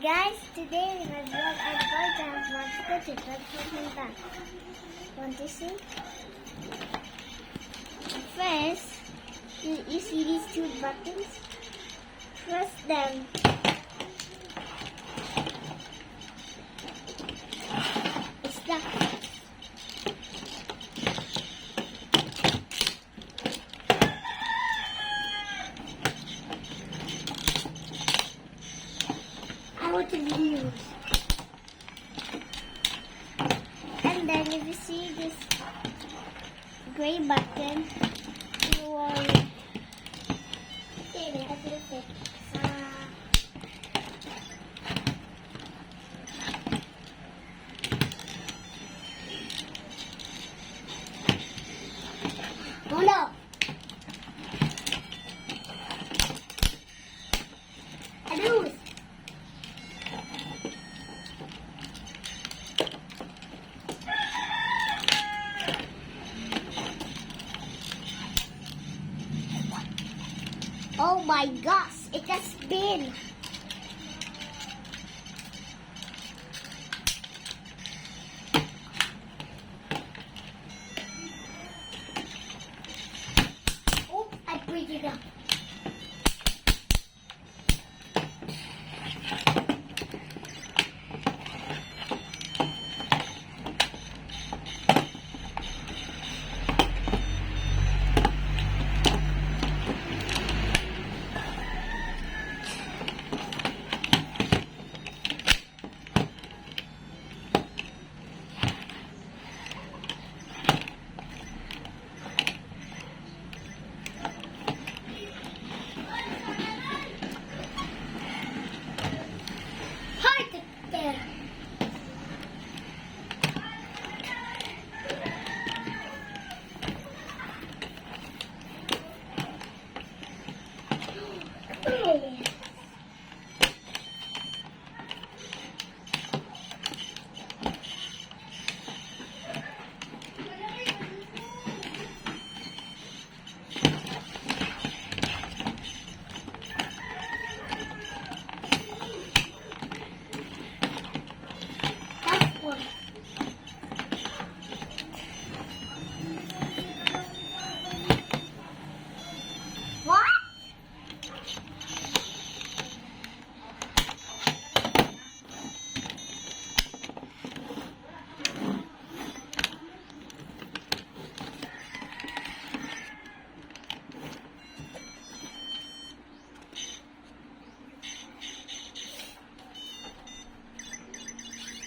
guys, today in my vlog I'm going to have one sketch but back. Want to see? First, you see these two buttons? Press them. It's stuck. I want to use. And then if you see this gray button, you will hold up. Aduh. Oh my gosh, it has spin.